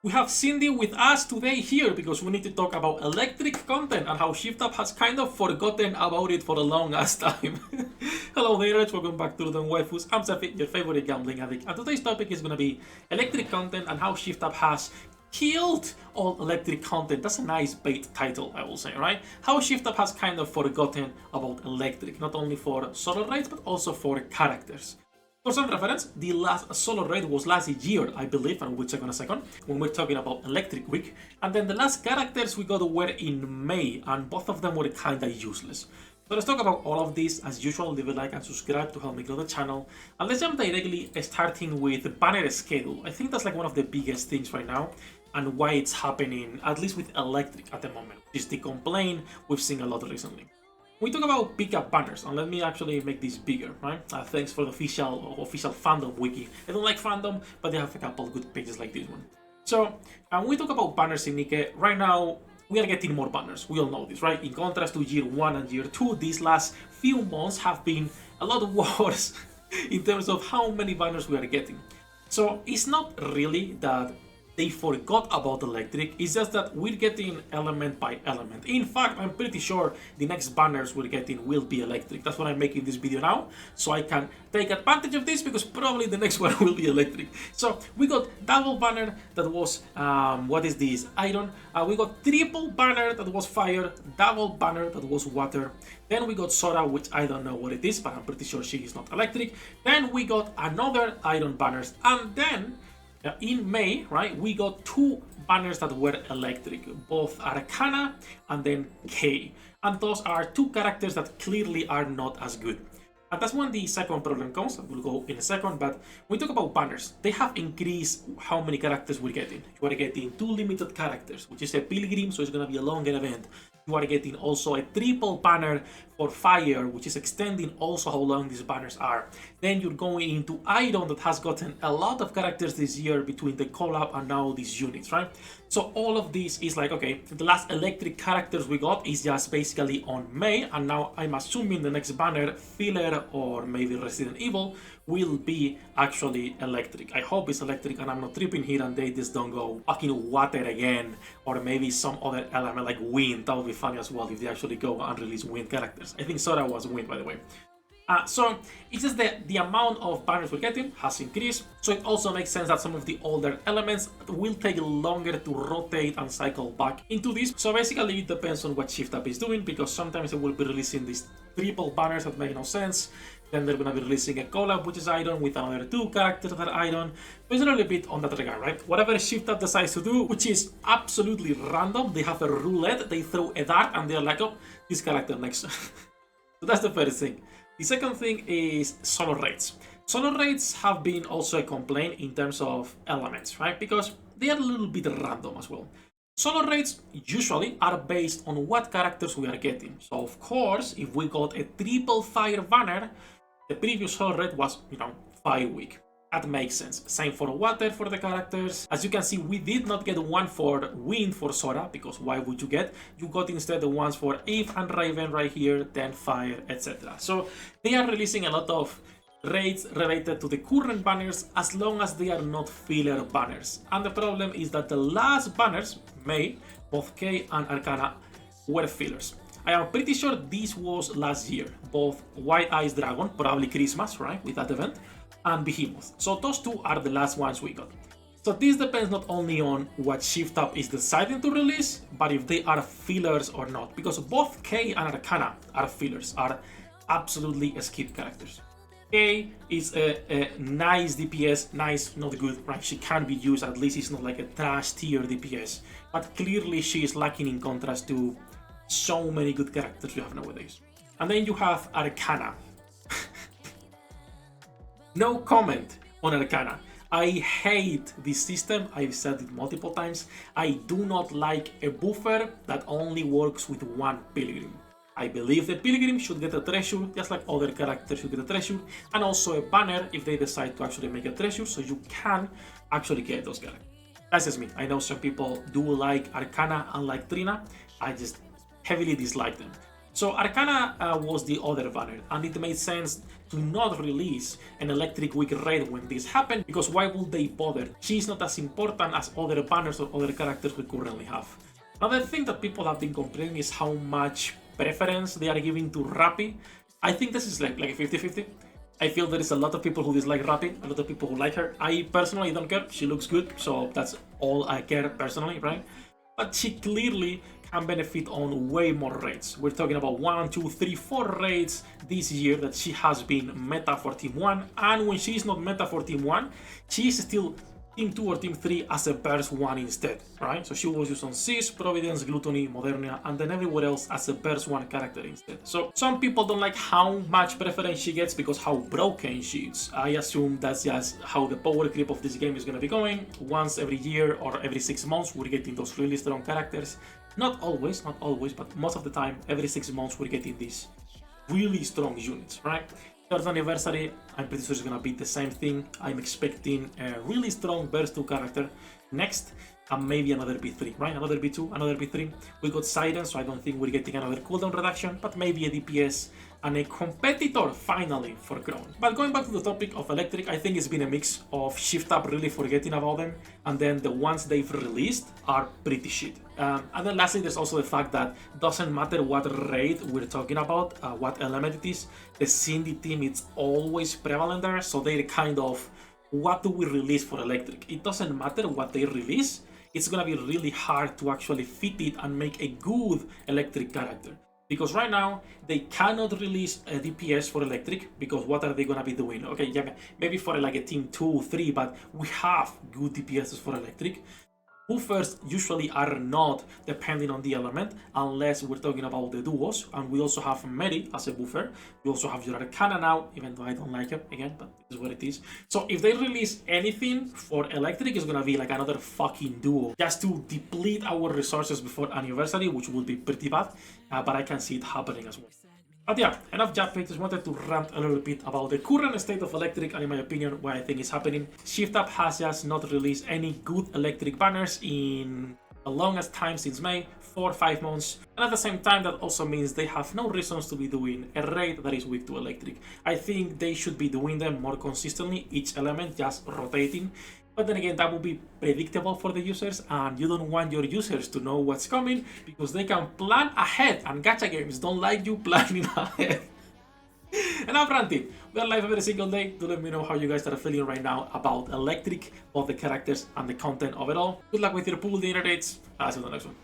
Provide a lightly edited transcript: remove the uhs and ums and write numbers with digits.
We have Cindi with us today here because we need to talk about electric content and how ShiftUp has kind of forgotten about it for a long ass time. Hello there, welcome back to the Waifus. I'm Sefhi, your favorite gambling addict, and today's topic is going to be electric content and how ShiftUp has killed all electric content. That's a nice bait title, I will say, right? How ShiftUp has kind of forgotten about electric, not only for solo raids but also for characters. For some reference, the last solo raid was last year, I believe, and we'll check on a second, when we're talking about Electric Week. And then the last characters we got were in May, and both of them were kinda useless. So let's talk about all of this. As usual, leave a like and subscribe to help me grow the channel. And let's jump directly starting with banner schedule. I think that's like one of the biggest things right now, and why it's happening, at least with Electric at the moment, which is the complaint we've seen a lot recently. We talk about pickup banners, and let me actually make this bigger, right? Thanks for the official fandom wiki. I don't like fandom, but they have a couple good pages like this one. So, when we talk about banners in NIKKE, right now, we are getting more banners. We all know this, right? In contrast to year 1 and year 2, these last few months have been a lot worse in terms of how many banners we are getting. So, it's not really that they forgot about electric, it's just that we're getting element by element. In fact, I'm pretty sure the next banners we're getting will be electric. That's why I'm making this video now, so I can take advantage of this, because probably the next one will be electric. So we got double banner that was, what is this, iron. We got triple banner that was fire, double banner that was water. Then we got Sora, which I don't know what it is, but I'm pretty sure she is not electric. Then we got another iron banners, and then in May, right, we got two banners that were electric, both Arcana and then K. And those are two characters that clearly are not as good. And that's when the second problem comes. We'll go in a second, but when we talk about banners, they have increased how many characters we're getting. You are getting 2 limited characters, which is a pilgrim, so it's gonna be a longer event. You are getting also a triple banner for fire, which is extending also how long these banners are. Then you're going into iron that has gotten a lot of characters this year between the collab and now these units, right? So all of this is like, okay, the last electric characters we got is just basically on May, and now I'm assuming the next banner, filler or maybe Resident Evil, will be actually electric. I hope it's electric and I'm not tripping here and they just don't go fucking water again, or maybe some other element like wind. That would be funny as well if they actually go and release wind characters. I think Sora was wind, by the way. So it's just that the amount of banners we're getting has increased, so it also makes sense that some of the older elements will take longer to rotate and cycle back into this. So basically it depends on what ShiftUp is doing, because sometimes they will be releasing these triple banners that make no sense. Then they're gonna be releasing a collab which is iron with another 2 characters that are iron. So it's a little bit on that regard, right? Whatever ShiftUp decides to do, which is absolutely random, they have a roulette, they throw a dart and they're like, oh, this character next. So that's the first thing. The second thing is solo raids. Solo raids have been also a complaint in terms of elements, right? Because they are a little bit random as well. Solo raids usually are based on what characters we are getting. So of course, if we got a triple fire banner, the previous solo raid was, fire week. That makes sense. Same for water for the characters. As you can see, we did not get one for wind for Sora, because why would you get? You got instead the ones for Eve and Raven right here, then fire, etc. So they are releasing a lot of raids related to the current banners, as long as they are not filler banners. And the problem is that the last banners, May, both K and Arcana, were fillers. I am pretty sure this was last year. Both White Eyes Dragon, probably Christmas, right, with that event, and Behemoth. So those two are the last ones we got. So this depends not only on what ShiftUp is deciding to release, but if they are fillers or not. Because both K and Arcana are fillers, are absolutely skip characters. K is a nice DPS, nice, not good, right? She can be used, at least it's not like a trash tier DPS. But clearly she is lacking in contrast to so many good characters we have nowadays. And then you have Arcana. No comment on Arcana. I hate this system, I've said it multiple times. I do not like a buffer that only works with one pilgrim. I believe the pilgrim should get a treasure, just like other characters should get a treasure, and also a banner if they decide to actually make a treasure, so you can actually get those characters. That's just me. I know some people do like Arcana and like Trina. I just heavily dislike them. So Arcana was the other banner, and it made sense to not release an Electric Week raid when this happened, because why would they bother? She's not as important as other banners or other characters we currently have. Another thing that people have been complaining is how much preference they are giving to Rappi. I think this is like a 50-50. I feel there is a lot of people who dislike Rappi, a lot of people who like her. I personally don't care, she looks good, so that's all I care personally, right? But she clearly can benefit on way more raids. We're talking about 1, 2, 3, 4 raids this year that she has been meta for Team 1, and when she's not meta for Team 1, she's still Team 2 or Team 3 as a burst 1 instead, right? So she was used on Sis, Providence, Gluttony, Modernia, and then everywhere else as a burst 1 character instead. So some people don't like how much preference she gets because how broken she is. I assume that's just how the power creep of this game is gonna be going. Once every year or every 6 months, we're getting those really strong characters. Not always, but most of the time, every 6 months we're getting these really strong units, right? Third anniversary, I'm pretty sure it's gonna be the same thing. I'm expecting a really strong burst 2 character next, and maybe another B3, right? Another B2, another B3. We got Silence, so I don't think we're getting another cooldown reduction, but maybe a DPS and a competitor finally for Crown. But going back to the topic of Electric, I think it's been a mix of Shift Up really forgetting about them, and then the ones they've released are pretty shit. And then lastly, there's also the fact that doesn't matter what raid we're talking about, what element it is, the Cindi team is always prevalent there, so they're kind of, what do we release for Electric? It doesn't matter what they release, it's gonna be really hard to actually fit it and make a good Electric character. Because right now, they cannot release a DPS for Electric, because what are they gonna be doing? Okay, yeah, maybe for like a team 2, 3, but we have good DPSs for Electric. Buffers usually are not depending on the element, unless we're talking about the duos, and we also have Mary as a buffer. We also have your Arcana now, even though I don't like it, again, but this is what it is. So if they release anything for Electric, it's gonna be like another fucking duo, just to deplete our resources before anniversary, which would be pretty bad, but I can see it happening as well. But yeah, enough Japan, just wanted to rant a little bit about the current state of Electric and in my opinion, what I think is happening. Shift Up has just not released any good Electric banners in the longest time since May, 4 or 5 months. And at the same time, that also means they have no reasons to be doing a raid that is weak to Electric. I think they should be doing them more consistently, each element just rotating. But then again, that will be predictable for the users, and you don't want your users to know what's coming because they can plan ahead, and gacha games don't like you planning ahead. And I'm ranting. We are live every single day. Do let me know how you guys are feeling right now about Electric, both the characters and the content of it all. Good luck with your pool dinner dates. I'll see you in the next one.